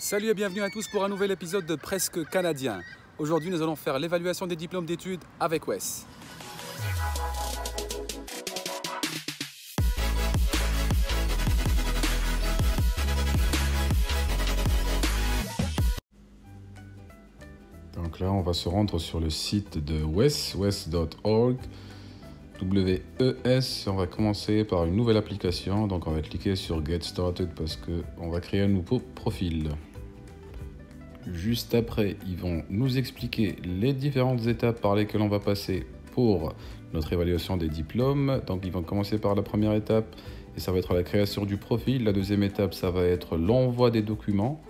Salut et bienvenue à tous pour un nouvel épisode de Presque Canadien. Aujourd'hui, nous allons faire l'évaluation des diplômes d'études avec Wes. Donc là, on va se rendre sur le site de Wes, wes.org, WES. On va commencer par une nouvelle application. Donc on va cliquer sur Get Started parce qu'on va créer un nouveau profil. Juste après, ils vont nous expliquer les différentes étapes par lesquelles on va passer pour notre évaluation des diplômes. Donc ils vont commencer par la première étape et ça va être la création du profil. La deuxième étape, ça va être l'envoi des documents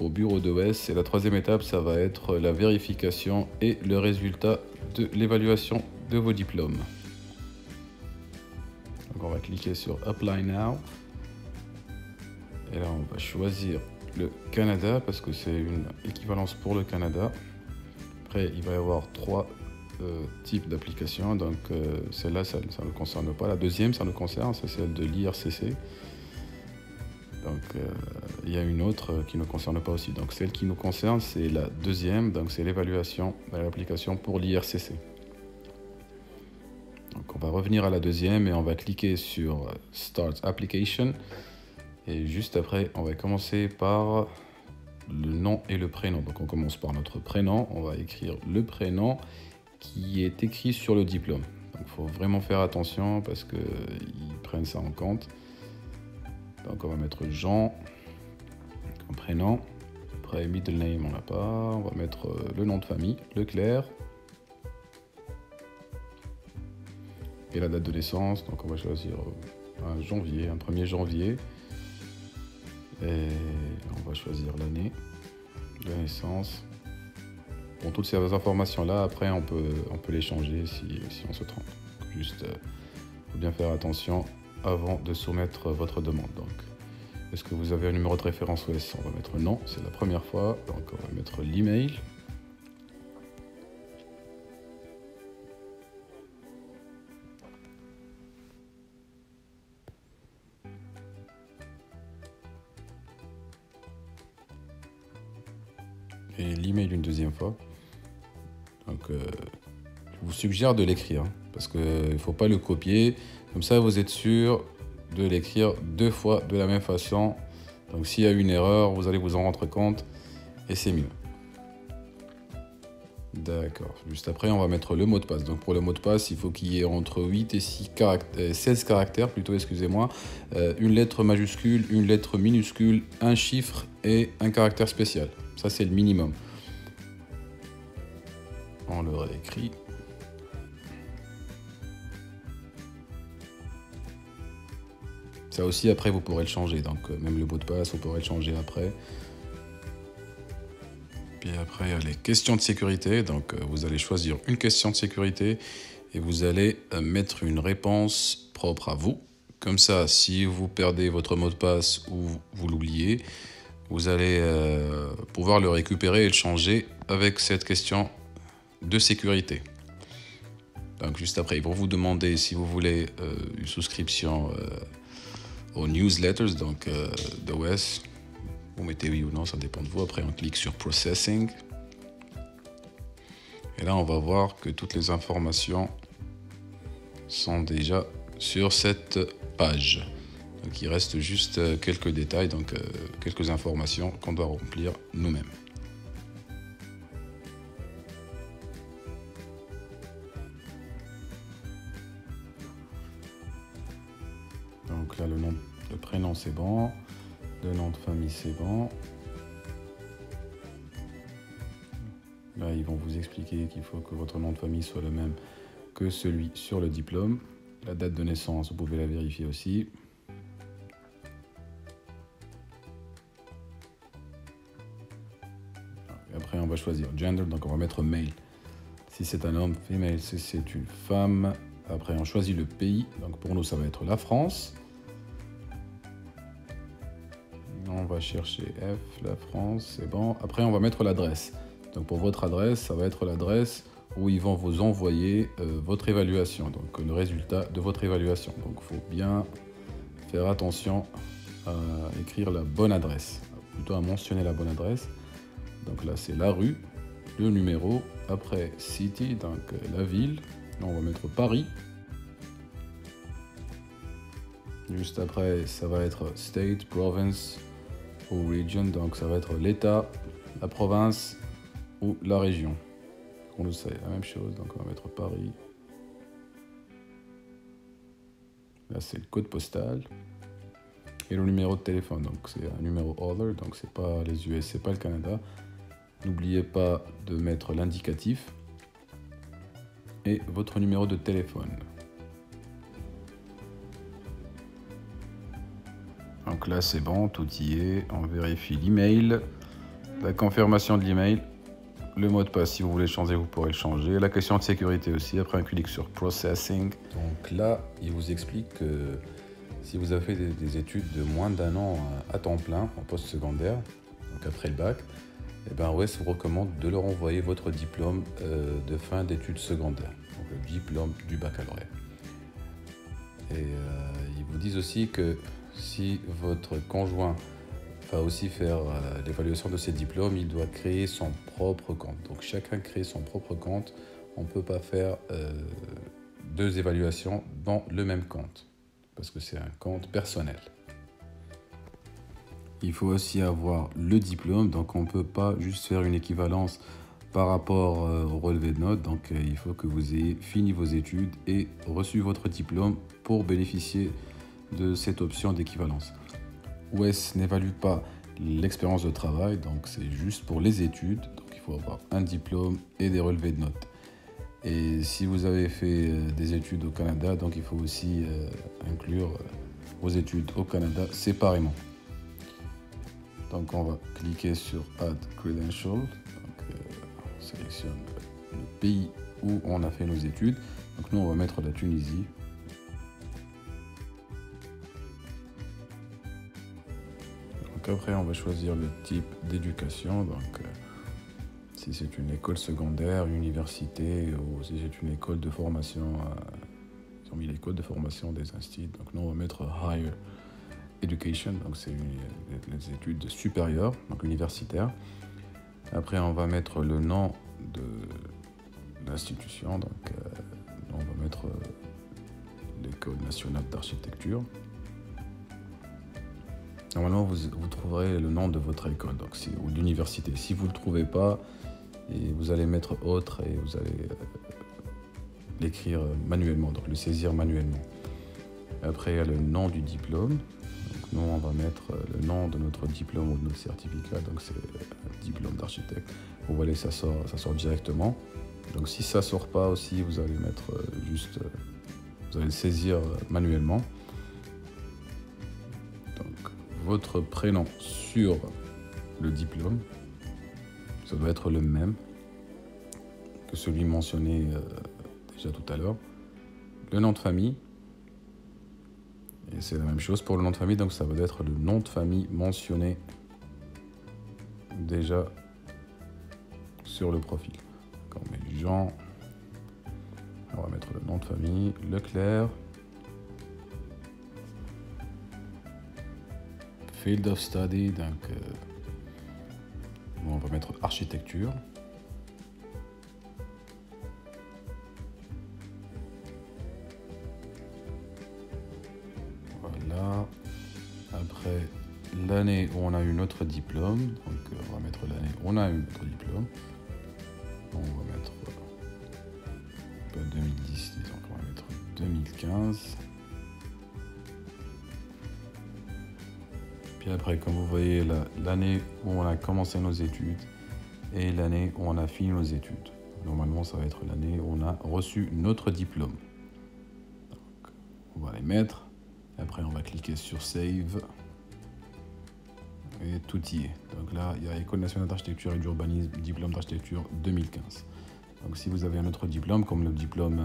au bureau de Wes. Et la troisième étape, ça va être la vérification et le résultat de l'évaluation de vos diplômes. Donc on va cliquer sur Apply Now. Et là, on va choisir le Canada parce que c'est une équivalence pour le Canada. Après, il va y avoir trois types d'applications. Donc celle-là, ça ne nous concerne pas. La deuxième, ça nous concerne, c'est celle de l'IRCC. Donc il y a une autre qui ne nous concerne pas aussi. Donc celle qui nous concerne, c'est la deuxième. Donc c'est l'évaluation de l'application pour l'IRCC. Donc on va revenir à la deuxième et on va cliquer sur Start Application. Et juste après, on va commencer par le nom et le prénom. Donc on commence par notre prénom. On va écrire le prénom qui est écrit sur le diplôme. Donc il faut vraiment faire attention parce qu'ils prennent ça en compte. Donc on va mettre Jean comme prénom. Après middle name, on n'a pas. On va mettre le nom de famille, Leclerc. Et la date de naissance. Donc on va choisir un 1er janvier. Et on va choisir l'année de naissance. Bon, toutes ces informations-là, après, on peut les changer si on se trompe. Juste, faut bien faire attention avant de soumettre votre demande. Donc, est-ce que vous avez un numéro de référence OS? On va mettre non, c'est la première fois. Donc, on va mettre l'email. Et l'email une deuxième fois. Donc, je vous suggère de l'écrire parce qu'il ne faut pas le copier. Comme ça, vous êtes sûr de l'écrire deux fois de la même façon. Donc, s'il y a une erreur, vous allez vous en rendre compte et c'est mieux. D'accord. Juste après, on va mettre le mot de passe. Donc, pour le mot de passe, il faut qu'il y ait entre 8 et 16 caractères, plutôt, excusez-moi. Une lettre majuscule, une lettre minuscule, un chiffre et un caractère spécial. Ça, c'est le minimum. On le réécrit. Ça aussi, après, vous pourrez le changer. Donc, même le mot de passe, vous pourrez le changer après. Puis après, il y a les questions de sécurité. Donc, vous allez choisir une question de sécurité et vous allez mettre une réponse propre à vous. Comme ça, si vous perdez votre mot de passe ou vous l'oubliez, vous allez pouvoir le récupérer et le changer avec cette question de sécurité. Donc juste après, ils vont vous demander si vous voulez une souscription aux newsletters donc de Wes. Vous mettez oui ou non, ça dépend de vous. Après, on clique sur Processing. Et là, on va voir que toutes les informations sont déjà sur cette page. Donc il reste juste quelques détails, donc quelques informations qu'on doit remplir nous-mêmes. Donc là, le prénom c'est bon, le nom de famille c'est bon. Là, ils vont vous expliquer qu'il faut que votre nom de famille soit le même que celui sur le diplôme. La date de naissance, vous pouvez la vérifier aussi. Après, on va choisir gender, donc on va mettre male. Si c'est un homme, female, si c'est une femme. Après, on choisit le pays. Donc pour nous, ça va être la France. On va chercher F, la France, c'est bon. Après, on va mettre l'adresse. Donc pour votre adresse, ça va être l'adresse où ils vont vous envoyer votre évaluation, donc le résultat de votre évaluation. Donc il faut bien faire attention à écrire la bonne adresse. dois mentionner la bonne adresse. Donc là, c'est la rue, le numéro, après city, donc la ville. Là, on va mettre Paris. Juste après, ça va être state, province ou region, donc ça va être l'État, la province ou la région. On le sait, la même chose, donc on va mettre Paris. Là, c'est le code postal. Et le numéro de téléphone, donc c'est un numéro other, donc c'est pas les US, c'est pas le Canada. N'oubliez pas de mettre l'indicatif et votre numéro de téléphone. Donc là c'est bon, tout y est. On vérifie l'email, la confirmation de l'email, le mot de passe. Si vous voulez le changer, vous pourrez le changer. La question de sécurité aussi. Après un clic sur processing. Donc là, il vous explique que si vous avez fait des études de moins d'1 an à temps plein en post-secondaire, donc après le bac, et ben WES vous recommande de leur envoyer votre diplôme de fin d'études secondaires, donc le diplôme du baccalauréat. Et ils vous disent aussi que si votre conjoint va aussi faire l'évaluation de ses diplômes, il doit créer son propre compte. Donc chacun crée son propre compte. On ne peut pas faire 2 évaluations dans le même compte, parce que c'est un compte personnel. Il faut aussi avoir le diplôme, donc on ne peut pas juste faire une équivalence par rapport au relevé de notes. Donc il faut que vous ayez fini vos études et reçu votre diplôme pour bénéficier de cette option d'équivalence. WES n'évalue pas l'expérience de travail, donc c'est juste pour les études. Donc il faut avoir un diplôme et des relevés de notes. Et si vous avez fait des études au Canada, donc il faut aussi inclure vos études au Canada séparément. Donc on va cliquer sur Add Credential. Donc, on sélectionne le pays où on a fait nos études. Donc nous on va mettre la Tunisie. Donc après on va choisir le type d'éducation. Donc si c'est une école secondaire, université, ou si c'est une école de formation, ils ont mis l'école de formation des instituts. Donc nous on va mettre Higher Education, donc c'est les études supérieures, donc universitaires. Après on va mettre le nom de l'institution, donc on va mettre l'École nationale d'architecture. Normalement vous trouverez le nom de votre école, donc ou l'université. Si vous ne le trouvez pas, et vous allez mettre autre et vous allez l'écrire manuellement, donc le saisir manuellement. Après il y a le nom du diplôme. Donc nous on va mettre le nom de notre diplôme ou de notre certificat, donc c'est diplôme d'architecte. Vous voyez, ça sort directement. Donc si ça sort pas aussi, vous allez mettre juste, vous allez le saisir manuellement. Donc votre prénom sur le diplôme, ça doit être le même que celui mentionné déjà tout à l'heure. Le nom de famille. Et c'est la même chose pour le nom de famille, donc ça va être le nom de famille mentionné déjà sur le profil. Donc on met Jean, on va mettre le nom de famille, Leclerc, Field of Study, donc on va mettre architecture. Voilà. Après l'année où on a eu notre diplôme, donc on va mettre l'année où on a eu notre diplôme. On va mettre 2010, disons qu'on va mettre 2015. Puis après, comme vous voyez, l'année où on a commencé nos études et l'année où on a fini nos études. Normalement, ça va être l'année où on a reçu notre diplôme. Donc, on va les mettre. Après, on va cliquer sur Save. Et tout y est. Donc là, il y a École nationale d'architecture et d'urbanisme, diplôme d'architecture 2015. Donc si vous avez un autre diplôme, comme le diplôme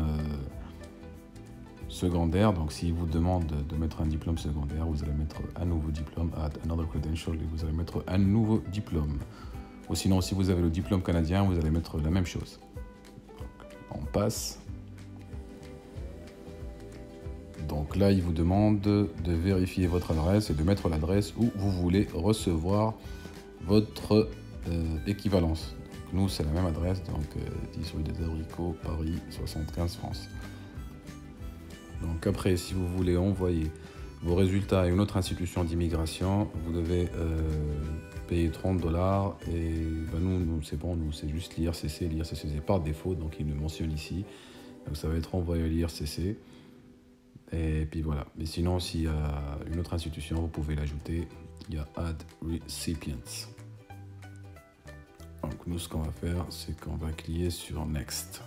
secondaire, donc s'il vous demande de mettre un diplôme secondaire, vous allez mettre un nouveau diplôme, Add Another Credential, et vous allez mettre un nouveau diplôme. Ou sinon, si vous avez le diplôme canadien, vous allez mettre la même chose. Donc, on passe. Donc là, il vous demande de vérifier votre adresse et de mettre l'adresse où vous voulez recevoir votre équivalence. Donc, nous, c'est la même adresse, donc 10 rue des Abricots, Paris, 75 France. Donc après, si vous voulez envoyer vos résultats à une autre institution d'immigration, vous devez payer 30 $. Et ben nous c'est bon, nous c'est juste l'IRCC. L'IRCC c'est par défaut, donc il le mentionne ici. Donc ça va être envoyé à l'IRCC. Et puis voilà. Mais sinon, s'il y a une autre institution, vous pouvez l'ajouter. Il y a Add Recipients. Donc nous, ce qu'on va faire, c'est qu'on va cliquer sur Next.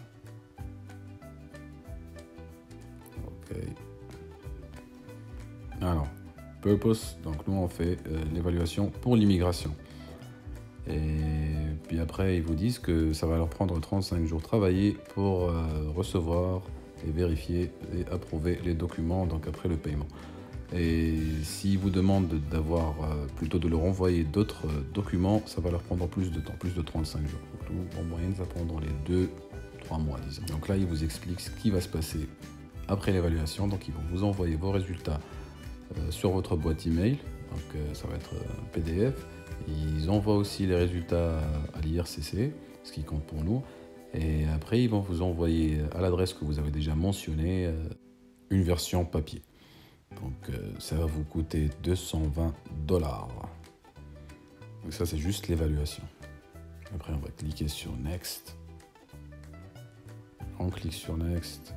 Ok. Alors, Purpose, donc nous on fait l'évaluation pour l'immigration. Et puis après, ils vous disent que ça va leur prendre 35 jours travaillés pour recevoir et vérifier et approuver les documents, donc après le paiement. Et s'ils vous demandent d'avoir, plutôt de leur envoyer d'autres documents, ça va leur prendre plus de temps, plus de 35 jours. Donc, en moyenne, ça prend dans les 2-3 mois, disons. Donc là, ils vous expliquent ce qui va se passer après l'évaluation. Donc ils vont vous envoyer vos résultats sur votre boîte email. Donc ça va être un PDF. Ils envoient aussi les résultats à l'IRCC, ce qui compte pour nous. Et après, ils vont vous envoyer à l'adresse que vous avez déjà mentionnée une version papier. Donc ça va vous coûter 220 $. Donc ça, c'est juste l'évaluation. Après, on va cliquer sur Next. On clique sur Next.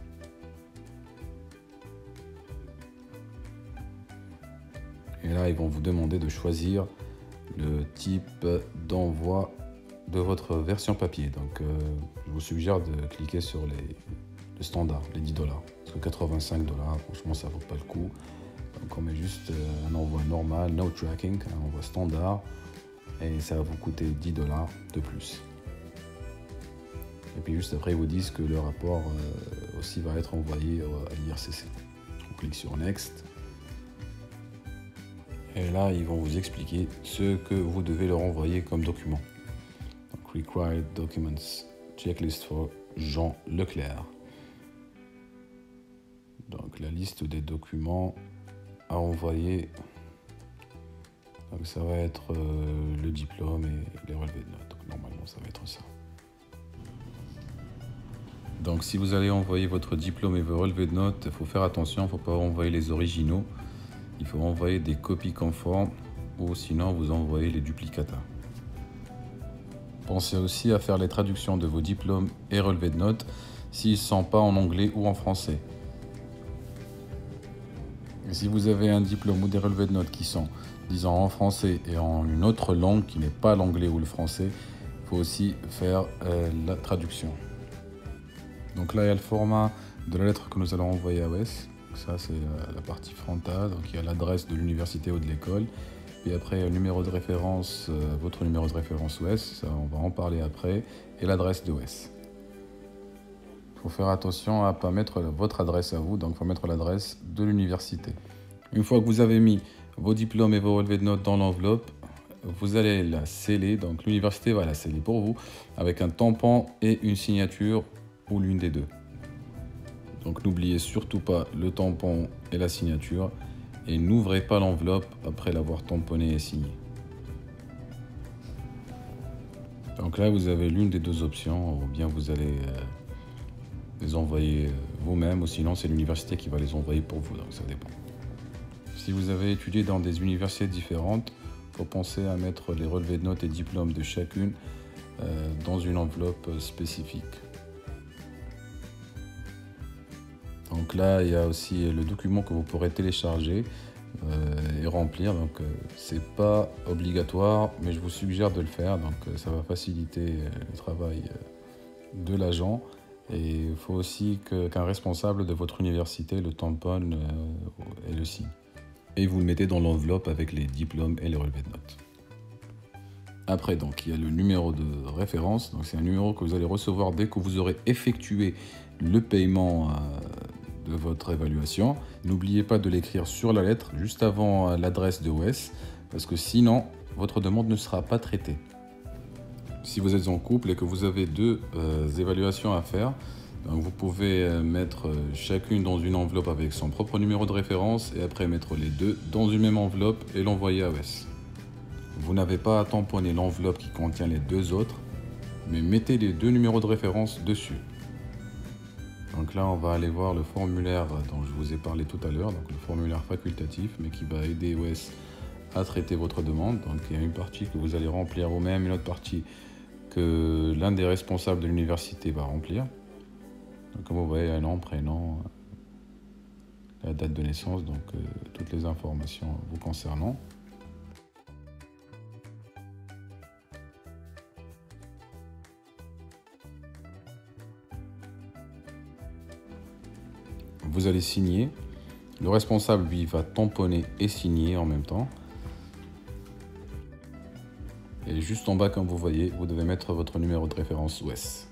Et là, ils vont vous demander de choisir le type d'envoi de votre version papier. Donc, je vous suggère de cliquer sur le standard, les 10 $. Parce que 85 $, franchement, ça vaut pas le coup. Donc, on met juste un envoi normal, no tracking, un envoi standard. Et ça va vous coûter 10 $ de plus. Et puis, juste après, ils vous disent que le rapport aussi va être envoyé à l'IRCC. On clique sur Next. Et là, ils vont vous expliquer ce que vous devez leur envoyer comme document. Donc, Required Documents, Checklist for Jean Leclerc. Donc, la liste des documents à envoyer. Donc, ça va être le diplôme et les relevés de notes. Donc, normalement, ça va être ça. Donc, si vous allez envoyer votre diplôme et vos relevés de notes, il faut faire attention, il ne faut pas envoyer les originaux. Il faut envoyer des copies conformes ou sinon vous envoyez les duplicata. Pensez aussi à faire les traductions de vos diplômes et relevés de notes s'ils ne sont pas en anglais ou en français. Et si vous avez un diplôme ou des relevés de notes qui sont, disons, en français et en une autre langue qui n'est pas l'anglais ou le français, il faut aussi faire la traduction. Donc là, il y a le format de la lettre que nous allons envoyer à Wes. Ça, c'est la partie frontale. Donc, il y a l'adresse de l'université ou de l'école. Puis après, le numéro de référence, votre numéro de référence WES. Ça, on va en parler après. Et l'adresse de WES. Il faut faire attention à ne pas mettre votre adresse à vous. Donc, il faut mettre l'adresse de l'université. Une fois que vous avez mis vos diplômes et vos relevés de notes dans l'enveloppe, vous allez la sceller. Donc, l'université va la sceller pour vous avec un tampon et une signature ou l'une des deux. Donc n'oubliez surtout pas le tampon et la signature et n'ouvrez pas l'enveloppe après l'avoir tamponné et signé. Donc là vous avez l'une des deux options, ou bien vous allez les envoyer vous-même ou sinon c'est l'université qui va les envoyer pour vous, donc ça dépend. Si vous avez étudié dans des universités différentes, il faut penser à mettre les relevés de notes et diplômes de chacune dans une enveloppe spécifique. Donc là, il y a aussi le document que vous pourrez télécharger et remplir. Donc c'est pas obligatoire, mais je vous suggère de le faire. Donc ça va faciliter le travail de l'agent. Et il faut aussi qu'un responsable de votre université le tamponne et le signe. Et vous le mettez dans l'enveloppe avec les diplômes et les relevés de notes. Après, donc, il y a le numéro de référence. Donc, c'est un numéro que vous allez recevoir dès que vous aurez effectué le paiement de votre évaluation. N'oubliez pas de l'écrire sur la lettre, juste avant l'adresse de WES, parce que sinon, votre demande ne sera pas traitée. Si vous êtes en couple et que vous avez deux évaluations à faire, donc vous pouvez mettre chacune dans une enveloppe avec son propre numéro de référence et après mettre les deux dans une même enveloppe et l'envoyer à WES. vous n'avez pas à tamponner l'enveloppe qui contient les deux autres, mais mettez les deux numéros de référence dessus. Donc là, on va aller voir le formulaire dont je vous ai parlé tout à l'heure, donc le formulaire facultatif, mais qui va aider OS à traiter votre demande. Donc il y a une partie que vous allez remplir vous-même, une autre partie que l'un des responsables de l'université va remplir. Donc, comme vous voyez, un nom, prénom, la date de naissance, donc toutes les informations vous concernant. Vous allez signer. Le responsable, lui, va tamponner et signer en même temps. Et juste en bas, comme vous voyez, vous devez mettre votre numéro de référence OS.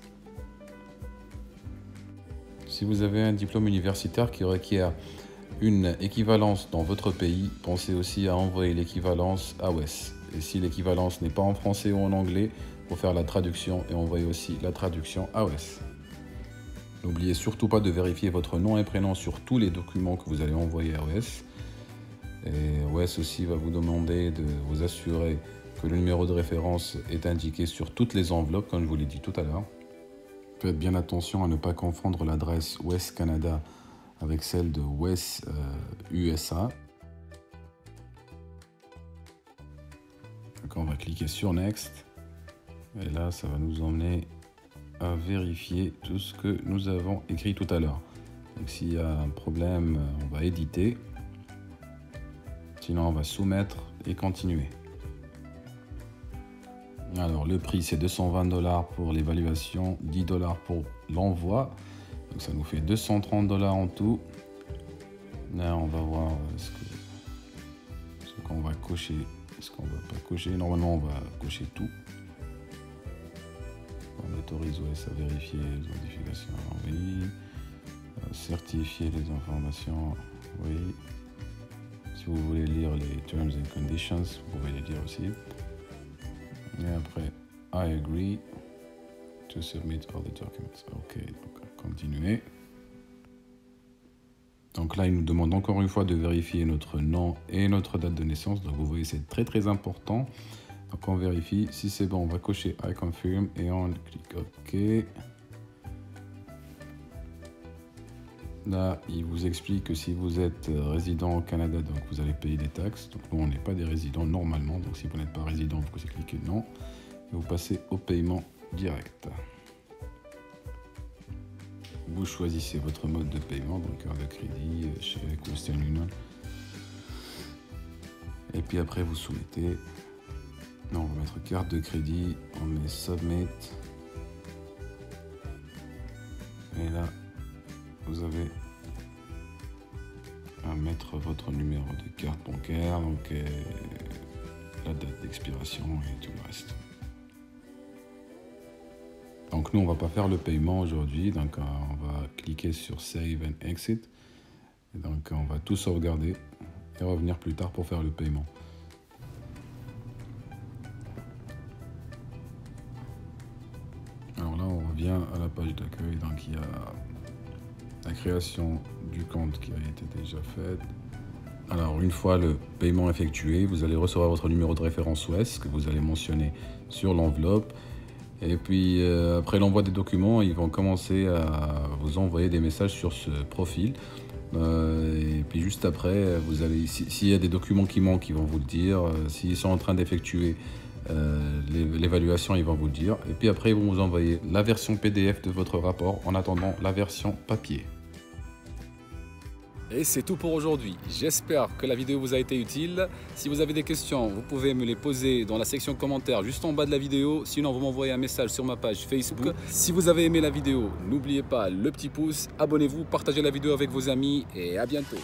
Si vous avez un diplôme universitaire qui requiert une équivalence dans votre pays, pensez aussi à envoyer l'équivalence à OS. Et si l'équivalence n'est pas en français ou en anglais, il faut faire la traduction et envoyer aussi la traduction à OS. N'oubliez surtout pas de vérifier votre nom et prénom sur tous les documents que vous allez envoyer à OS. Et OS aussi va vous demander de vous assurer que le numéro de référence est indiqué sur toutes les enveloppes, comme je vous l'ai dit tout à l'heure. Faites bien attention à ne pas confondre l'adresse OS Canada avec celle de OS USA. Donc on va cliquer sur Next. Et là, ça va nous emmener à vérifier tout ce que nous avons écrit tout à l'heure. Donc s'il y a un problème, on va éditer. Sinon, on va soumettre et continuer. Alors le prix c'est 220 $ pour l'évaluation, 10 $ pour l'envoi. Donc ça nous fait 230 $ en tout. Là on va voir ce qu'on va cocher, ce qu'on va pas cocher. Normalement on va cocher tout. On autorise OS à vérifier les modifications, oui. Certifier les informations, oui. Si vous voulez lire les terms and conditions, vous pouvez les lire aussi. Et après, I agree to submit all the documents. Ok, donc continuer. Donc là, il nous demande encore une fois de vérifier notre nom et notre date de naissance. Donc vous voyez, c'est très très important. Donc on vérifie. Si c'est bon, on va cocher I confirm et on clique OK. Là, il vous explique que si vous êtes résident au Canada, donc vous allez payer des taxes. Donc nous, on n'est pas des résidents normalement. Donc si vous n'êtes pas résident, vous pouvez cliquer non. Et vous passez au paiement direct. Vous choisissez votre mode de paiement, donc carte de crédit, chèque, Western Union. Et puis après, vous soumettez. Non, on va mettre carte de crédit, on met Submit. Et là, vous avez à mettre votre numéro de carte bancaire, donc la date d'expiration et tout le reste. Donc nous, on va pas faire le paiement aujourd'hui, donc on va cliquer sur Save and Exit. Et donc on va tout sauvegarder et revenir plus tard pour faire le paiement. Alors là, on revient à la page d'accueil, donc il y a la création du compte qui a été déjà faite. Alors une fois le paiement effectué, vous allez recevoir votre numéro de référence OS que vous allez mentionner sur l'enveloppe. Et puis après l'envoi des documents, ils vont commencer à vous envoyer des messages sur ce profil. Et puis juste après, vous allez, s'il y a des documents qui manquent, ils vont vous le dire. S'ils sont en train d'effectuer l'évaluation, ils vont vous le dire. Et puis après, ils vont vous envoyer la version PDF de votre rapport en attendant la version papier. Et c'est tout pour aujourd'hui. J'espère que la vidéo vous a été utile. Si vous avez des questions, vous pouvez me les poser dans la section commentaires juste en bas de la vidéo. Sinon, vous m'envoyez un message sur ma page Facebook. Si vous avez aimé la vidéo, n'oubliez pas le petit pouce, abonnez-vous, partagez la vidéo avec vos amis et à bientôt.